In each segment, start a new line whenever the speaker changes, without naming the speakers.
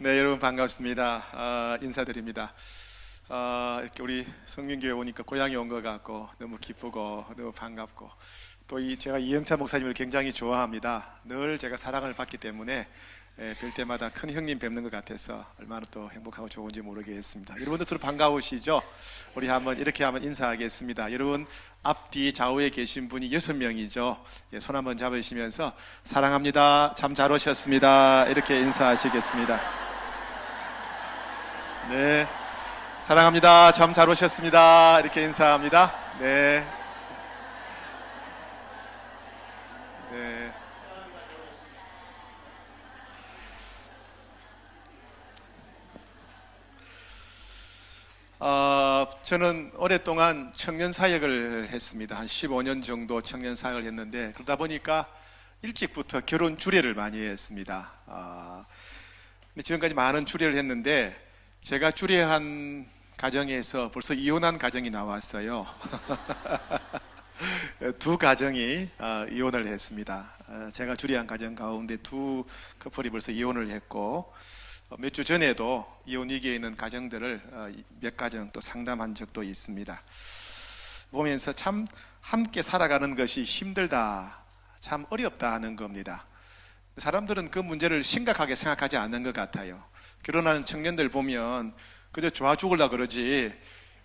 네, 여러분 반갑습니다. 인사드립니다. 이렇게 우리 성민교회 오니까 고향에 온 것 같고 너무 기쁘고 너무 반갑고 또 제가 이영찬 목사님을 굉장히 좋아합니다. 늘 제가 사랑을 받기 때문에 뵐 때마다 큰 형님 뵙는 것 같아서 얼마나 또 행복하고 좋은지 모르겠습니다. 여러분들 서로 반가우시죠? 우리 이렇게 한번 인사하겠습니다. 여러분 앞뒤 좌우에 계신 분이 6명이죠. 손 한번 잡으시면서 사랑합니다, 참 잘 오셨습니다, 이렇게 인사하시겠습니다. 네, 사랑합니다, 참 잘 오셨습니다, 이렇게 인사합니다. 네. 네. 저는 오랫동안 청년 사역을 했습니다. 한 15년 정도 청년 사역을 했는데 그러다 보니까 일찍부터 결혼 주례를 많이 했습니다. 지금까지 많은 주례를 했는데 제가 주례한 가정에서 벌써 이혼한 가정이 나왔어요. 두 가정이 이혼을 했습니다. 제가 주례한 가정 가운데 두 커플이 벌써 이혼을 했고 몇 주 전에도 이혼 위기에 있는 가정들을 몇 가정 또 상담한 적도 있습니다. 보면서 참 함께 살아가는 것이 힘들다, 참 어렵다 하는 겁니다. 사람들은 그 문제를 심각하게 생각하지 않는 것 같아요. 결혼하는 청년들 보면 그저 좋아 죽으려고 그러지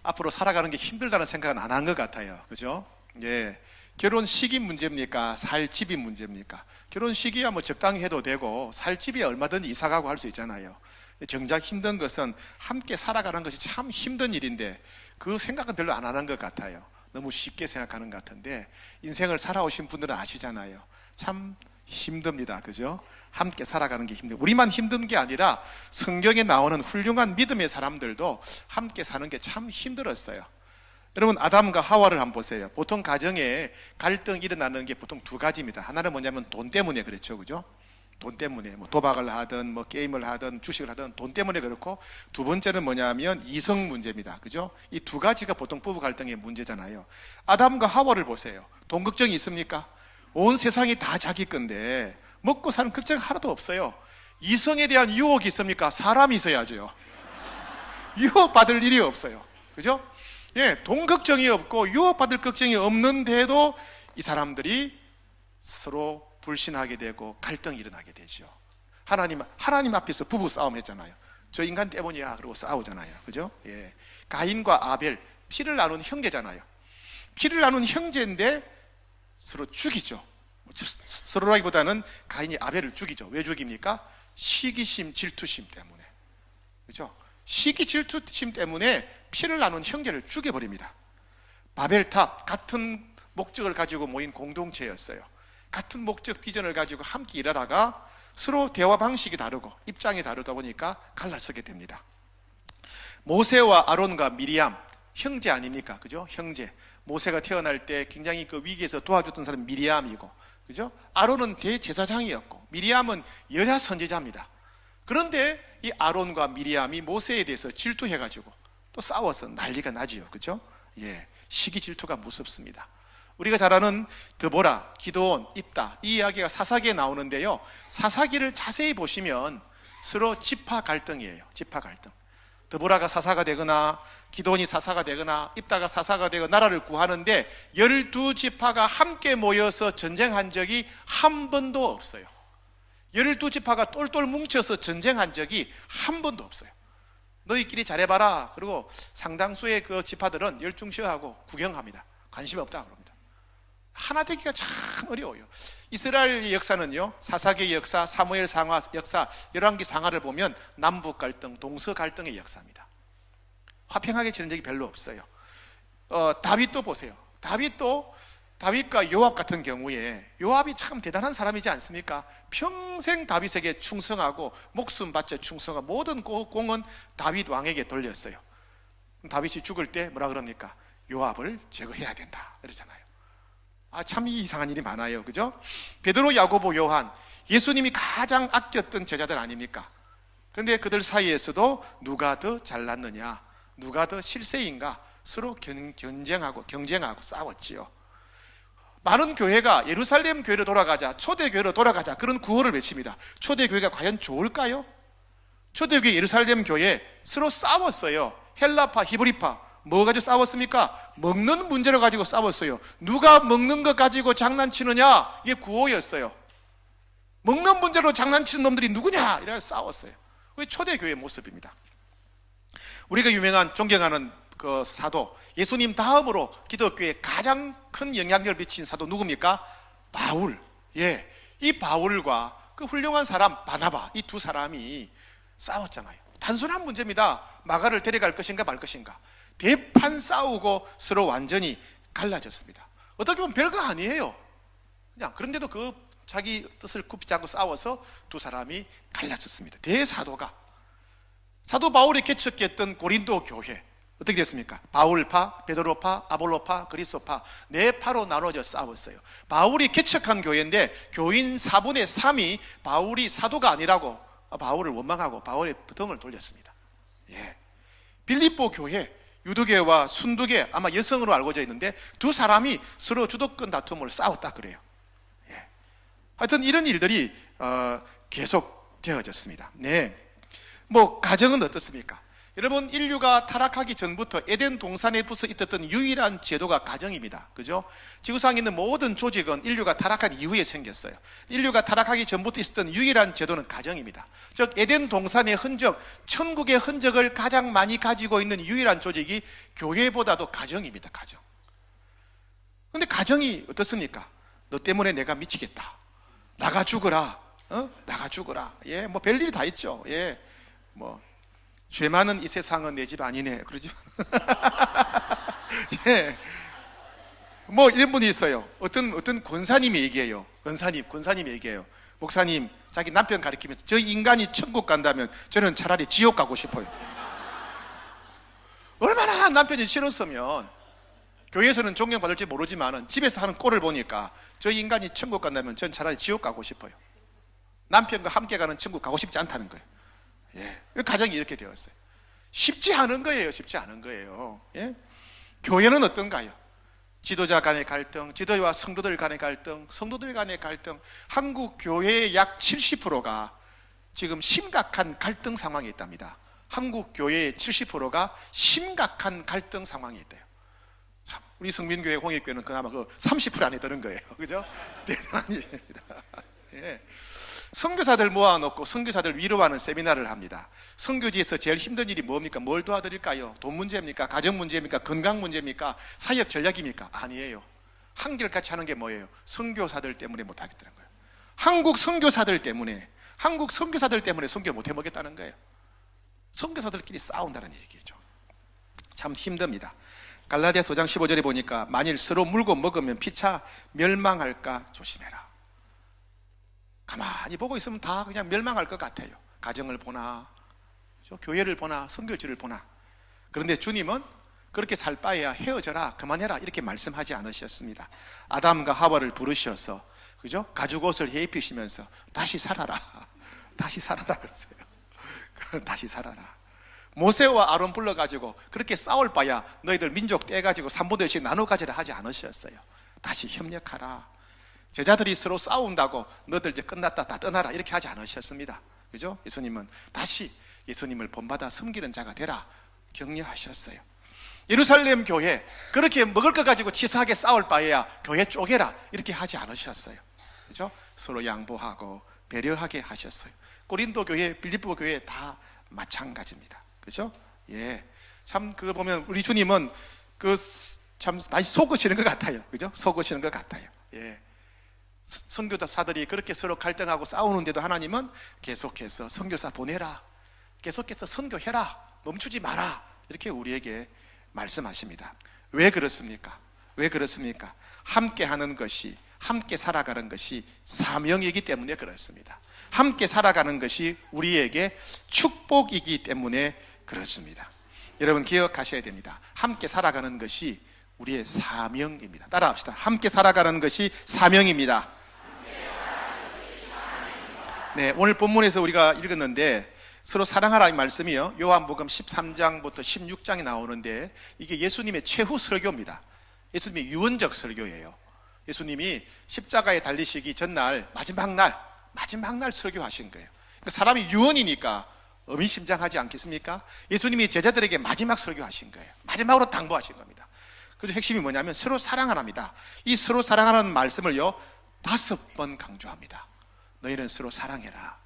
앞으로 살아가는 게 힘들다는 생각은 안 하는 것 같아요. 그죠? 예. 결혼 시기 문제입니까? 살 집이 문제입니까? 결혼 시기야 뭐 적당히 해도 되고 살 집이 얼마든지 이사 가고 할 수 있잖아요. 정작 힘든 것은 함께 살아가는 것이 참 힘든 일인데 그 생각은 별로 안 하는 것 같아요. 너무 쉽게 생각하는 것 같은데 인생을 살아오신 분들은 아시잖아요. 참 힘듭니다. 그죠? 함께 살아가는 게 힘들어요. 우리만 힘든 게 아니라 성경에 나오는 훌륭한 믿음의 사람들도 함께 사는 게 참 힘들었어요. 여러분 아담과 하와를 한번 보세요. 보통 가정에 갈등이 일어나는 게 보통 두 가지입니다. 하나는 뭐냐면 돈 때문에 그렇죠. 그죠? 돈 때문에 뭐 도박을 하든 뭐 게임을 하든 주식을 하든 돈 때문에 그렇고, 두 번째는 뭐냐면 이성 문제입니다. 그죠? 이 두 가지가 보통 부부 갈등의 문제잖아요. 아담과 하와를 보세요. 돈 걱정이 있습니까? 온 세상이 다 자기 건데 먹고 사는 걱정 하나도 없어요. 이성에 대한 유혹이 있습니까? 사람이 있어야죠. 유혹받을 일이 없어요. 그죠? 예, 돈 걱정이 없고 유혹받을 걱정이 없는데도 이 사람들이 서로 불신하게 되고 갈등이 일어나게 되죠. 하나님 앞에서 부부 싸움 했잖아요. 저 인간 때문이야 그러고 싸우잖아요. 그죠? 예. 가인과 아벨, 피를 나눈 형제잖아요. 피를 나눈 형제인데 서로 죽이죠. 서로라기보다는 가인이 아벨을 죽이죠. 왜 죽입니까? 시기심, 질투심 때문에. 그죠? 시기, 질투심 때문에 피를 나눈 형제를 죽여버립니다. 바벨탑, 같은 목적을 가지고 모인 공동체였어요. 같은 목적, 비전을 가지고 함께 일하다가 서로 대화 방식이 다르고 입장이 다르다 보니까 갈라서게 됩니다. 모세와 아론과 미리암, 형제 아닙니까? 그죠? 형제. 모세가 태어날 때 굉장히 그 위기에서 도와줬던 사람이 미리암이고, 그죠? 아론은 대제사장이었고 미리암은 여자 선지자입니다. 그런데 이 아론과 미리암이 모세에 대해서 질투해가지고 또 싸워서 난리가 나지요. 그죠? 예. 시기 질투가 무섭습니다. 우리가 잘 아는 드보라, 기드온, 입다, 이 이야기가 사사기에 나오는데요, 사사기를 자세히 보시면 서로 지파 갈등이에요. 지파 갈등. 드보라가 사사가 되거나 기드온이 사사가 되거나 입다가 사사가 되고 나라를 구하는데 12지파가 함께 모여서 전쟁한 적이 한 번도 없어요. 12지파가 똘똘 뭉쳐서 전쟁한 적이 한 번도 없어요. 너희끼리 잘해봐라. 그리고 상당수의 그 지파들은 열중시하고 구경합니다. 관심 없다 그럽니다. 하나 되기가 참 어려워요. 이스라엘의 역사는요, 사사기의 역사, 사무엘 상하 역사, 열왕기 상하를 보면 남북 갈등, 동서 갈등의 역사입니다. 화평하게 지낸 적이 별로 없어요. 다윗도 보세요. 다윗과 요압 같은 경우에 요압이 참 대단한 사람이지 않습니까? 평생 다윗에게 충성하고 목숨 바쳐 충성하고 모든 공은 다윗 왕에게 돌렸어요. 다윗이 죽을 때 뭐라 그럽니까? 요압을 제거해야 된다 이러잖아요. 참 이상한 일이 많아요. 그죠? 베드로, 야고보, 요한, 예수님이 가장 아꼈던 제자들 아닙니까? 그런데 그들 사이에서도 누가 더 잘났느냐, 누가 더 실세인가 서로 경쟁하고 싸웠지요. 많은 교회가 예루살렘 교회로 돌아가자, 초대교회로 돌아가자, 그런 구호를 외칩니다. 초대교회가 과연 좋을까요? 초대교회 예루살렘 교회 서로 싸웠어요. 헬라파, 히브리파. 뭐 가지고 싸웠습니까? 먹는 문제를 가지고 싸웠어요. 누가 먹는 것 가지고 장난치느냐? 이게 구호였어요. 먹는 문제로 장난치는 놈들이 누구냐? 이래서 싸웠어요. 그게 초대교회의 모습입니다. 우리가 유명한 존경하는 그 사도, 예수님 다음으로 기독교에 가장 큰 영향력을 미친 사도 누굽니까? 바울. 예, 이 바울과 그 훌륭한 사람 바나바, 이 두 사람이 싸웠잖아요. 단순한 문제입니다. 마가를 데려갈 것인가 말 것인가. 대판 싸우고 서로 완전히 갈라졌습니다. 어떻게 보면 별거 아니에요. 그냥 그런데도 그 자기 뜻을 굽히지 않고 싸워서 두 사람이 갈라졌습니다. 대사도가, 사도 바울이 개척했던 고린도 교회 어떻게 됐습니까? 바울파, 베드로파, 아볼로파, 그리스도파 네 파로 나눠져 싸웠어요. 바울이 개척한 교회인데 교인 4분의 3이 바울이 사도가 아니라고 바울을 원망하고 바울의 등을 돌렸습니다. 예. 빌립보 교회, 유두계와 순두계, 아마 여성으로 알고져 있는데 두 사람이 서로 주도권 다툼을 싸웠다 그래요. 예. 하여튼 이런 일들이 계속 되어졌습니다. 네. 뭐 가정은 어떻습니까? 여러분, 인류가 타락하기 전부터 에덴 동산에 붙어 있었던 유일한 제도가 가정입니다. 그죠? 지구상에 있는 모든 조직은 인류가 타락한 이후에 생겼어요. 인류가 타락하기 전부터 있었던 유일한 제도는 가정입니다. 즉 에덴 동산의 흔적, 천국의 흔적을 가장 많이 가지고 있는 유일한 조직이 교회보다도 가정입니다. 가정. 근데 가정이 어떻습니까? 너 때문에 내가 미치겠다. 나가 죽어라. 나가 죽어라. 예, 뭐 별일이 다 있죠. 예, 뭐 죄 많은 이 세상은 내 집 아니네. 그러죠. 예. 뭐 이런 분이 있어요. 어떤 권사님이 얘기해요. 권사님이 얘기해요. 목사님, 자기 남편 가리키면서 저 인간이 천국 간다면 저는 차라리 지옥 가고 싶어요. 얼마나 남편이 싫었으면 교회에서는 존경받을지 모르지만 집에서 하는 꼴을 보니까 저 인간이 천국 간다면 전 차라리 지옥 가고 싶어요. 남편과 함께 가는 천국 가고 싶지 않다는 거예요. 예, 가정이 이렇게 되었어요. 쉽지 않은 거예요. 쉽지 않은 거예요. 예? 교회는 어떤가요? 지도자 간의 갈등, 지도자와 성도들 간의 갈등, 성도들 간의 갈등. 한국 교회의 약 70%가 지금 심각한 갈등 상황에 있답니다. 한국 교회의 70%가 심각한 갈등 상황에 있대요. 참, 우리 성민교회, 홍익교회는 그나마 그 30% 안에 드는 거예요. 그죠? 대단한 일입니다. 예. 선교사들 모아놓고 선교사들 위로하는 세미나를 합니다. 선교지에서 제일 힘든 일이 뭡니까? 뭘 도와드릴까요? 돈 문제입니까? 가정 문제입니까? 건강 문제입니까? 사역 전략입니까? 아니에요. 한결같이 하는 게 뭐예요? 선교사들 때문에 못하겠다는 거예요. 한국 선교사들 때문에 선교 못 해먹겠다는 거예요. 선교사들끼리 싸운다는 얘기죠. 참 힘듭니다. 갈라디아서 5장 15절에 보니까 만일 서로 물고 먹으면 피차 멸망할까 조심해라. 가만히 보고 있으면 다 그냥 멸망할 것 같아요. 가정을 보나, 교회를 보나, 선교지를 보나. 그런데 주님은 그렇게 살 바에야 헤어져라, 그만해라 이렇게 말씀하지 않으셨습니다. 아담과 하와를 부르셔서, 그죠? 가죽 옷을 입히시면서 다시 살아라, 다시 살아라 그러세요. 다시 살아라. 모세와 아론 불러가지고 그렇게 싸울 바야 너희들 민족 떼가지고 3분의1씩 나눠 가지라 하지 않으셨어요. 다시 협력하라. 제자들이 서로 싸운다고 너들 이제 끝났다 다 떠나라 이렇게 하지 않으셨습니다. 그죠? 예수님은 다시 예수님을 본받아 섬기는 자가 되라 격려하셨어요. 예루살렘 교회 그렇게 먹을 것 가지고 치사하게 싸울 바에야 교회 쪼개라 이렇게 하지 않으셨어요. 그죠? 서로 양보하고 배려하게 하셨어요. 고린도 교회, 빌립보 교회 다 마찬가지입니다. 그죠? 예. 참 그거 보면 우리 주님은 참 많이 속으시는 것 같아요. 그죠? 속으시는 것 같아요. 예. 선교사들이 그렇게 서로 갈등하고 싸우는데도 하나님은 계속해서 선교사 보내라, 계속해서 선교해라, 멈추지 마라 이렇게 우리에게 말씀하십니다. 왜 그렇습니까? 왜 그렇습니까? 함께 하는 것이, 함께 살아가는 것이 사명이기 때문에 그렇습니다. 함께 살아가는 것이 우리에게 축복이기 때문에 그렇습니다. 여러분 기억하셔야 됩니다. 함께 살아가는 것이 우리의 사명입니다. 따라합시다. 함께 살아가는 것이 사명입니다. 네, 오늘 본문에서 우리가 읽었는데 서로 사랑하라 이 말씀이요, 요한복음 13장부터 16장에 나오는데 이게 예수님의 최후 설교입니다. 예수님의 유언적 설교예요. 예수님이 십자가에 달리시기 전날 마지막 날 설교하신 거예요. 그러니까 사람이 유언이니까 의미심장하지 않겠습니까? 예수님이 제자들에게 마지막 설교하신 거예요. 마지막으로 당부하신 겁니다. 그래서 핵심이 뭐냐면 서로 사랑하랍니다. 이 서로 사랑하라는 말씀을요 5번 강조합니다. 너희는 서로 사랑해라.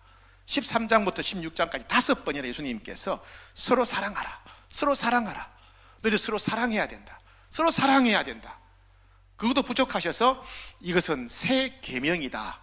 13장부터 16장까지 5번이나 예수님께서 서로 사랑하라, 서로 사랑하라, 너희들 서로 사랑해야 된다, 서로 사랑해야 된다. 그것도 부족하셔서 이것은 새 계명이다,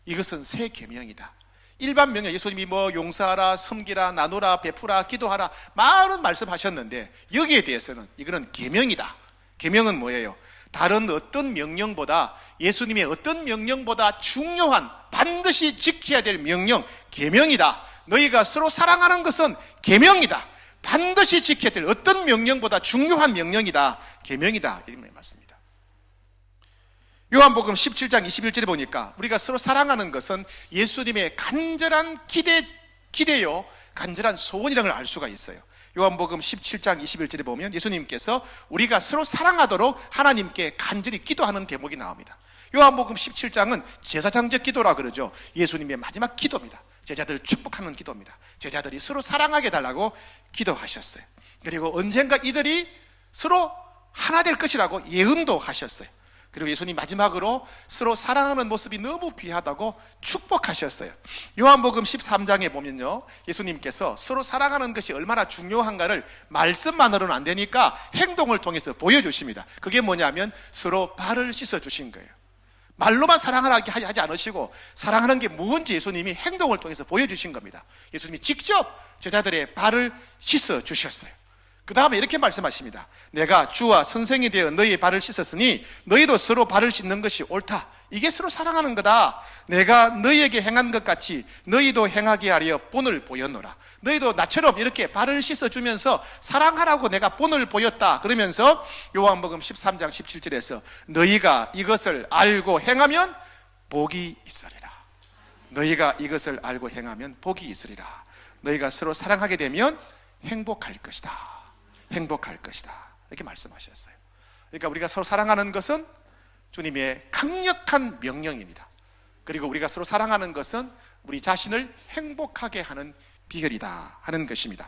이것은 새 계명이다. 일반 명령, 예수님이 뭐 용서하라, 섬기라, 나누라, 베푸라, 기도하라 많은 말씀하셨는데 여기에 대해서는 이거는 계명이다. 계명은 뭐예요? 다른 어떤 명령보다, 예수님의 어떤 명령보다 중요한, 반드시 지켜야 될 명령, 계명이다. 너희가 서로 사랑하는 것은 계명이다. 반드시 지켜야 될 어떤 명령보다 중요한 명령이다, 계명이다, 이런 말씀입니다. 요한복음 17장 21절에 보니까 우리가 서로 사랑하는 것은 예수님의 간절한 기대요, 간절한 소원이라는 걸 알 수가 있어요. 요한복음 17장 21절에 보면 예수님께서 우리가 서로 사랑하도록 하나님께 간절히 기도하는 대목이 나옵니다. 요한복음 17장은 제사장적 기도라 그러죠. 예수님의 마지막 기도입니다. 제자들을 축복하는 기도입니다. 제자들이 서로 사랑하게 달라고 기도하셨어요. 그리고 언젠가 이들이 서로 하나 될 것이라고 예언도 하셨어요. 그리고 예수님 마지막으로 서로 사랑하는 모습이 너무 귀하다고 축복하셨어요. 요한복음 13장에 보면요, 예수님께서 서로 사랑하는 것이 얼마나 중요한가를 말씀만으로는 안 되니까 행동을 통해서 보여주십니다. 그게 뭐냐면 서로 발을 씻어주신 거예요. 말로만 사랑하라 하지 않으시고 사랑하는 게 뭔지 예수님이 행동을 통해서 보여주신 겁니다. 예수님이 직접 제자들의 발을 씻어주셨어요. 그 다음에 이렇게 말씀하십니다. 내가 주와 선생이 되어 너희의 발을 씻었으니 너희도 서로 발을 씻는 것이 옳다. 이게 서로 사랑하는 거다. 내가 너희에게 행한 것 같이 너희도 행하게 하려 본을 보였노라. 너희도 나처럼 이렇게 발을 씻어주면서 사랑하라고 내가 본을 보였다. 그러면서 요한복음 13장 17절에서 너희가 이것을 알고 행하면 복이 있으리라. 너희가 이것을 알고 행하면 복이 있으리라. 너희가 서로 사랑하게 되면 행복할 것이다. 행복할 것이다. 이렇게 말씀하셨어요. 그러니까 우리가 서로 사랑하는 것은 주님의 강력한 명령입니다. 그리고 우리가 서로 사랑하는 것은 우리 자신을 행복하게 하는 비결이다 하는 것입니다.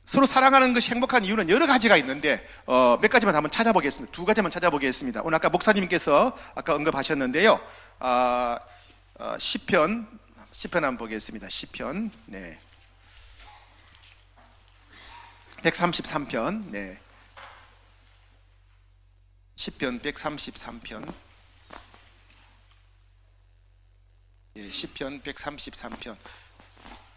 서로 사랑하는 것이 행복한 이유는 여러 가지가 있는데 몇 가지만 한번 찾아보겠습니다. 2가지만 찾아보겠습니다. 오늘 아까 목사님께서 아까 언급하셨는데요, 시편 한번 보겠습니다. 시편 133편, 네. 시편 133편, 예, 시편 133편.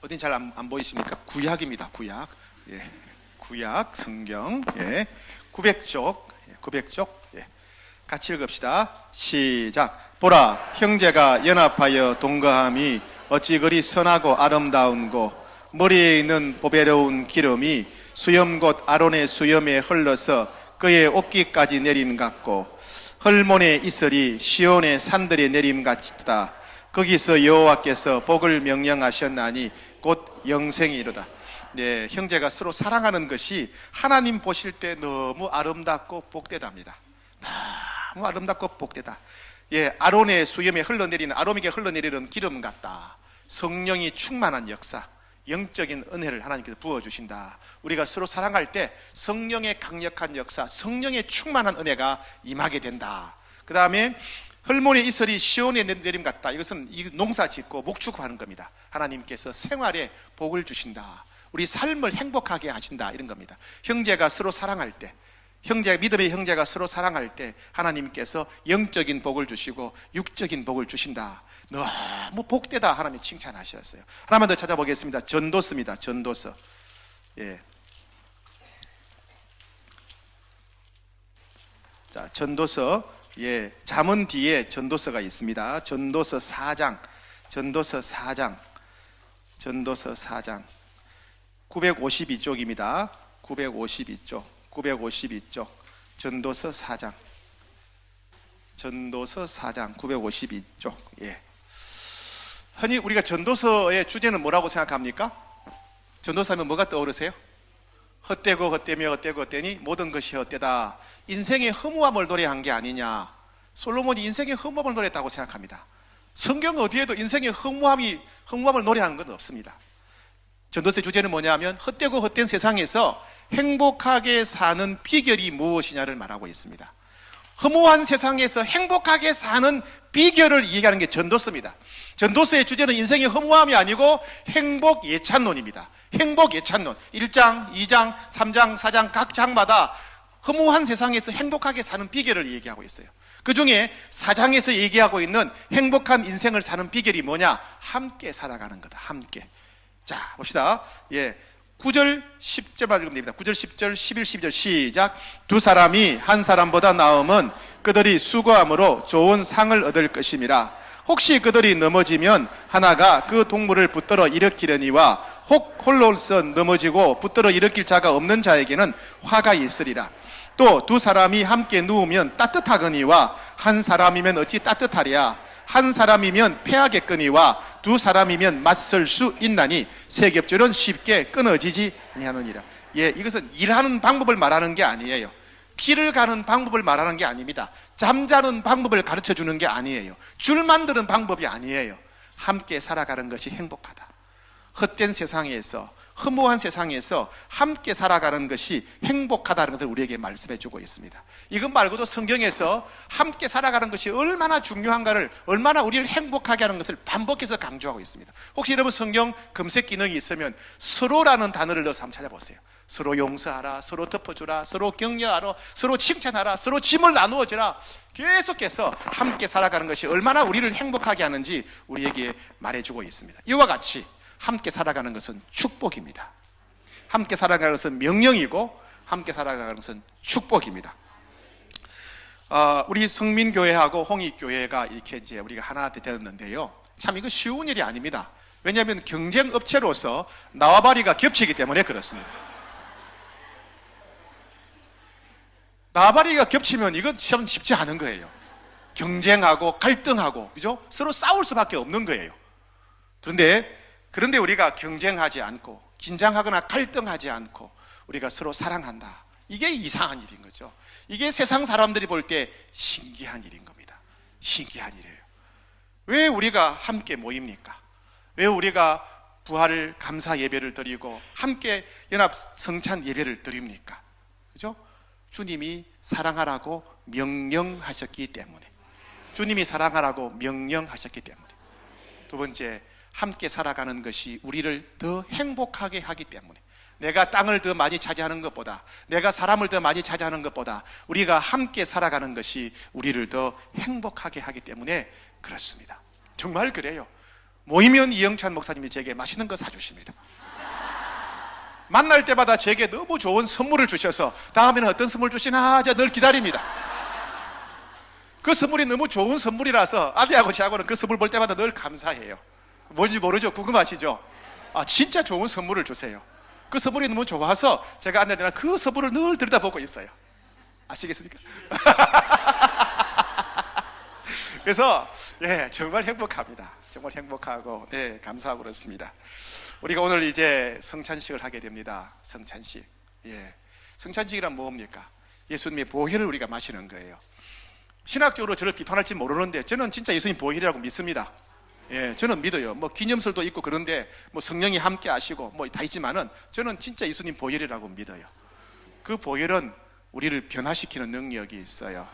어딘 잘 안 보이십니까? 구약입니다. 구약, 예, 구약 성경, 예, 900쪽, 예, 900쪽, 예. 같이 읽읍시다. 시작. 보라, 형제가 연합하여 동거함이 어찌 그리 선하고 아름다운고, 머리에 있는 보배로운 기름이 수염 곧 아론의 수염에 흘러서 그의 옷깃까지 내림 같고, 헐몬의 이슬이 시온의 산들에 내림 같다. 거기서 여호와께서 복을 명령하셨나니 곧 영생이로다. 네, 형제가 서로 사랑하는 것이 하나님 보실 때 너무 아름답고 복되답니다. 너무 아름답고 복되다. 예, 아론의 수염에 흘러내리는, 아론에게 흘러내리는 기름 같다. 성령이 충만한 역사, 영적인 은혜를 하나님께서 부어주신다. 우리가 서로 사랑할 때 성령의 강력한 역사, 성령의 충만한 은혜가 임하게 된다. 그 다음에 헐몬의 이슬이 시온에 내림 같다. 이것은 농사 짓고 목축하는 겁니다. 하나님께서 생활에 복을 주신다. 우리 삶을 행복하게 하신다, 이런 겁니다. 형제가 서로 사랑할 때, 믿음의 형제가 서로 사랑할 때 하나님께서 영적인 복을 주시고 육적인 복을 주신다. 너무 복되다 하나님 칭찬하셨어요. 하나만 더 찾아보겠습니다. 전도서입니다. 전도서. 예. 자, 전도서. 예. 잠언 뒤에 전도서가 있습니다. 전도서 4장. 전도서 4장. 전도서 4장. 952쪽입니다. 952쪽. 952쪽. 전도서 4장. 전도서 4장 952쪽. 예. 흔히 우리가 전도서의 주제는 뭐라고 생각합니까? 전도서 하면 뭐가 떠오르세요? 헛되고 헛되며 헛되고 헛되니 모든 것이 헛되다. 인생의 허무함을 노래한 게 아니냐. 솔로몬이 인생의 허무함을 노래했다고 생각합니다. 성경 어디에도 인생의 허무함을 노래하는 건 없습니다. 전도서의 주제는 뭐냐면 헛되고 헛된 세상에서 행복하게 사는 비결이 무엇이냐를 말하고 있습니다. 허무한 세상에서 행복하게 사는 비결을 얘기하는 게 전도서입니다. 전도서의 주제는 인생의 허무함이 아니고 행복 예찬론입니다. 행복 예찬론. 1장, 2장, 3장, 4장 각 장마다 허무한 세상에서 행복하게 사는 비결을 얘기하고 있어요. 그 중에 4장에서 얘기하고 있는 행복한 인생을 사는 비결이 뭐냐? 함께 살아가는 거다. 함께. 자, 봅시다. 9절, 10절만 읽으면 됩니다. 9절, 10절, 11, 12절 시작. 두 사람이 한 사람보다 나음은 그들이 수고함으로 좋은 상을 얻을 것임이라. 혹시 그들이 넘어지면 하나가 그 동물을 붙들어 일으키려니와 혹 홀로서 넘어지고 붙들어 일으킬 자가 없는 자에게는 화가 있으리라. 또 두 사람이 함께 누우면 따뜻하거니와 한 사람이면 어찌 따뜻하랴. 한 사람이면 패하겠거니와 두 사람이면 맞설 수 있나니 세 겹줄은 쉽게 끊어지지 아니하느니라. 이것은 일하는 방법을 말하는 게 아니에요. 길을 가는 방법을 말하는 게 아닙니다. 잠자는 방법을 가르쳐 주는 게 아니에요. 줄 만드는 방법이 아니에요. 함께 살아가는 것이 행복하다. 헛된 세상에서, 허무한 세상에서 함께 살아가는 것이 행복하다는 것을 우리에게 말씀해 주고 있습니다. 이것 말고도 성경에서 함께 살아가는 것이 얼마나 중요한가를, 얼마나 우리를 행복하게 하는 것을 반복해서 강조하고 있습니다. 혹시 여러분 성경 검색 기능이 있으면 서로라는 단어를 넣어서 한번 찾아보세요. 서로 용서하라, 서로 덮어주라, 서로 격려하라, 서로 칭찬하라, 서로 짐을 나누어 주라. 계속해서 함께 살아가는 것이 얼마나 우리를 행복하게 하는지 우리에게 말해주고 있습니다. 이와 같이 함께 살아가는 것은 축복입니다. 함께 살아가는 것은 명령이고 함께 살아가는 것은 축복입니다. 우리 성민교회하고 홍익교회가 이렇게 이제 우리가 하나 되었는데요. 참 이거 쉬운 일이 아닙니다. 왜냐하면 경쟁 업체로서 나와바리가 겹치기 때문에 그렇습니다. 나와바리가 겹치면 이건 참 쉽지 않은 거예요. 경쟁하고 갈등하고, 그죠? 서로 싸울 수밖에 없는 거예요. 그런데 우리가 경쟁하지 않고 긴장하거나 갈등하지 않고 우리가 서로 사랑한다. 이게 이상한 일인 거죠. 이게 세상 사람들이 볼 때 신기한 일인 겁니다. 신기한 일이에요. 왜 우리가 함께 모입니까? 왜 우리가 부활을 감사 예배를 드리고 함께 연합 성찬 예배를 드립니까? 그죠? 주님이 사랑하라고 명령하셨기 때문에. 주님이 사랑하라고 명령하셨기 때문에. 두 번째, 함께 살아가는 것이 우리를 더 행복하게 하기 때문에. 내가 땅을 더 많이 차지하는 것보다, 내가 사람을 더 많이 차지하는 것보다 우리가 함께 살아가는 것이 우리를 더 행복하게 하기 때문에 그렇습니다. 정말 그래요. 모이면 이영찬 목사님이 제게 맛있는 거 사주십니다. 만날 때마다 제게 너무 좋은 선물을 주셔서 다음에는 어떤 선물 주시나 제가 늘 기다립니다. 그 선물이 너무 좋은 선물이라서 아들하고 저하고는 그 선물 볼 때마다 늘 감사해요. 뭔지 모르죠? 궁금하시죠? 진짜 좋은 선물을 주세요. 그 선물이 너무 좋아서 제가 아내들이랑 그 선물을 늘 들여다보고 있어요. 아시겠습니까? 그래서 정말 행복합니다. 정말 행복하고 감사하고 그렇습니다. 우리가 오늘 이제 성찬식을 하게 됩니다. 성찬식. 성찬식이란 뭡니까? 예수님의 보혈을 우리가 마시는 거예요. 신학적으로 저를 비판할지 모르는데 저는 진짜 예수님 보혈이라고 믿습니다. 저는 믿어요. 뭐 기념설도 있고 그런데 뭐 성령이 함께 하시고 뭐 다 있지만은 저는 진짜 예수님 보혈이라고 믿어요. 그 보혈은 우리를 변화시키는 능력이 있어요.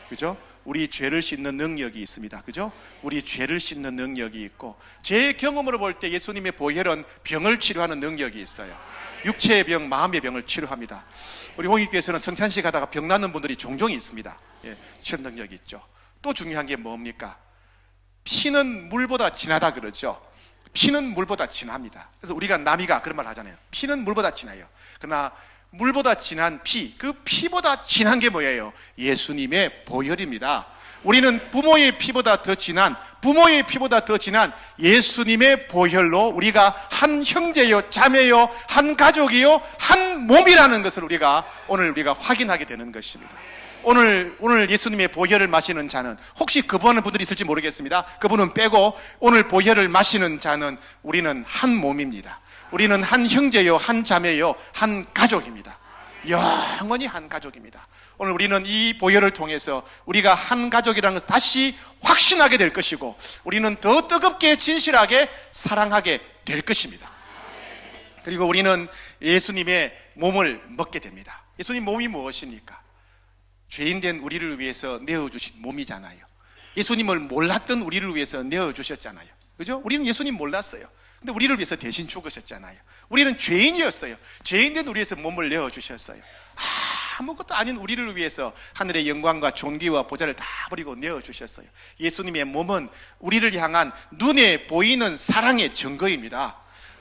그죠? 우리 죄를 씻는 능력이 있습니다. 그죠? 우리 죄를 씻는 능력이 있고, 제 경험으로 볼 때 예수님의 보혈은 병을 치료하는 능력이 있어요. 육체의 병, 마음의 병을 치료합니다. 우리 홍익교회에서는 성찬식 하다가 병 나는 분들이 종종 있습니다. 치료 능력이 있죠. 또 중요한 게 뭡니까? 피는 물보다 진하다 그러죠. 피는 물보다 진합니다. 그래서 우리가 남이가 그런 말 하잖아요. 피는 물보다 진해요. 그러나 물보다 진한 피, 그 피보다 진한 게 뭐예요? 예수님의 보혈입니다. 우리는 부모의 피보다 더 진한 예수님의 보혈로 우리가 한 형제요, 자매요, 한 가족이요, 한 몸이라는 것을 오늘 우리가 확인하게 되는 것입니다. 오늘 예수님의 보혈을 마시는 자는, 혹시 거부하는 분들이 있을지 모르겠습니다. 그분은 빼고 오늘 보혈을 마시는 자는 우리는 한 몸입니다. 우리는 한 형제요, 한 자매요, 한 가족입니다. 영원히 한 가족입니다. 오늘 우리는 이 보혈을 통해서 우리가 한 가족이라는 것을 다시 확신하게 될 것이고, 우리는 더 뜨겁게 진실하게 사랑하게 될 것입니다. 그리고 우리는 예수님의 몸을 먹게 됩니다. 예수님 몸이 무엇입니까? 죄인된 우리를 위해서 내어주신 몸이잖아요. 예수님을 몰랐던 우리를 위해서 내어주셨잖아요. 그죠? 우리는 예수님 몰랐어요. 근데 우리를 위해서 대신 죽으셨잖아요. 우리는 죄인이었어요. 죄인된 우리에서 몸을 내어주셨어요. 아무것도 아닌 우리를 위해서 하늘의 영광과 존귀와 보좌를 다 버리고 내어주셨어요. 예수님의 몸은 우리를 향한 눈에 보이는 사랑의 증거입니다.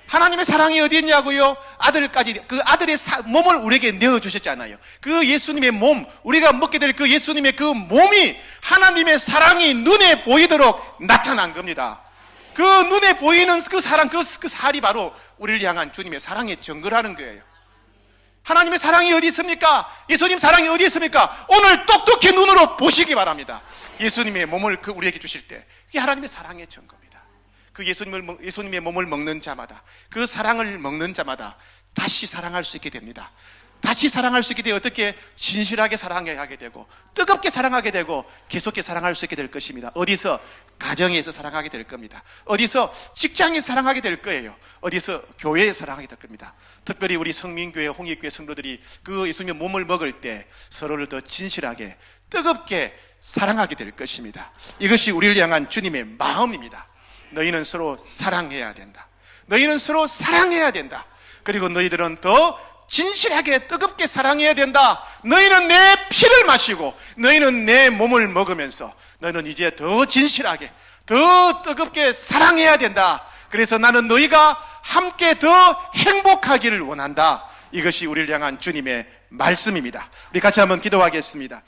하나님의 사랑이 어디 있냐고요? 아들까지, 그 아들의 몸을 우리에게 내어주셨잖아요. 그 예수님의 몸, 우리가 먹게 될 그 예수님의 그 몸이 하나님의 사랑이 눈에 보이도록 나타난 겁니다. 그 눈에 보이는 그 사랑, 그 살이 바로 우리를 향한 주님의 사랑의 증거라는 거예요. 하나님의 사랑이 어디 있습니까? 예수님 사랑이 어디 있습니까? 오늘 똑똑히 눈으로 보시기 바랍니다. 예수님의 몸을 우리에게 주실 때, 그게 하나님의 사랑의 증거입니다. 그 예수님의 몸을 먹는 자마다, 그 사랑을 먹는 자마다 다시 사랑할 수 있게 됩니다. 다시 사랑할 수 있게 되어 어떻게 진실하게 사랑하게 되고, 뜨겁게 사랑하게 되고, 계속해 사랑할 수 있게 될 것입니다. 어디서? 가정에서 사랑하게 될 겁니다. 어디서? 직장에서 사랑하게 될 거예요. 어디서? 교회에서 사랑하게 될 겁니다. 특별히 우리 성민교회, 홍익교회 성도들이 그 예수님의 몸을 먹을 때 서로를 더 진실하게 뜨겁게 사랑하게 될 것입니다. 이것이 우리를 향한 주님의 마음입니다. 너희는 서로 사랑해야 된다. 너희는 서로 사랑해야 된다. 그리고 너희들은 더 진실하게 뜨겁게 사랑해야 된다. 너희는 내 피를 마시고 너희는 내 몸을 먹으면서 너희는 이제 더 진실하게 더 뜨겁게 사랑해야 된다. 그래서 나는 너희가 함께 더 행복하기를 원한다. 이것이 우리를 향한 주님의 말씀입니다. 우리 같이 한번 기도하겠습니다.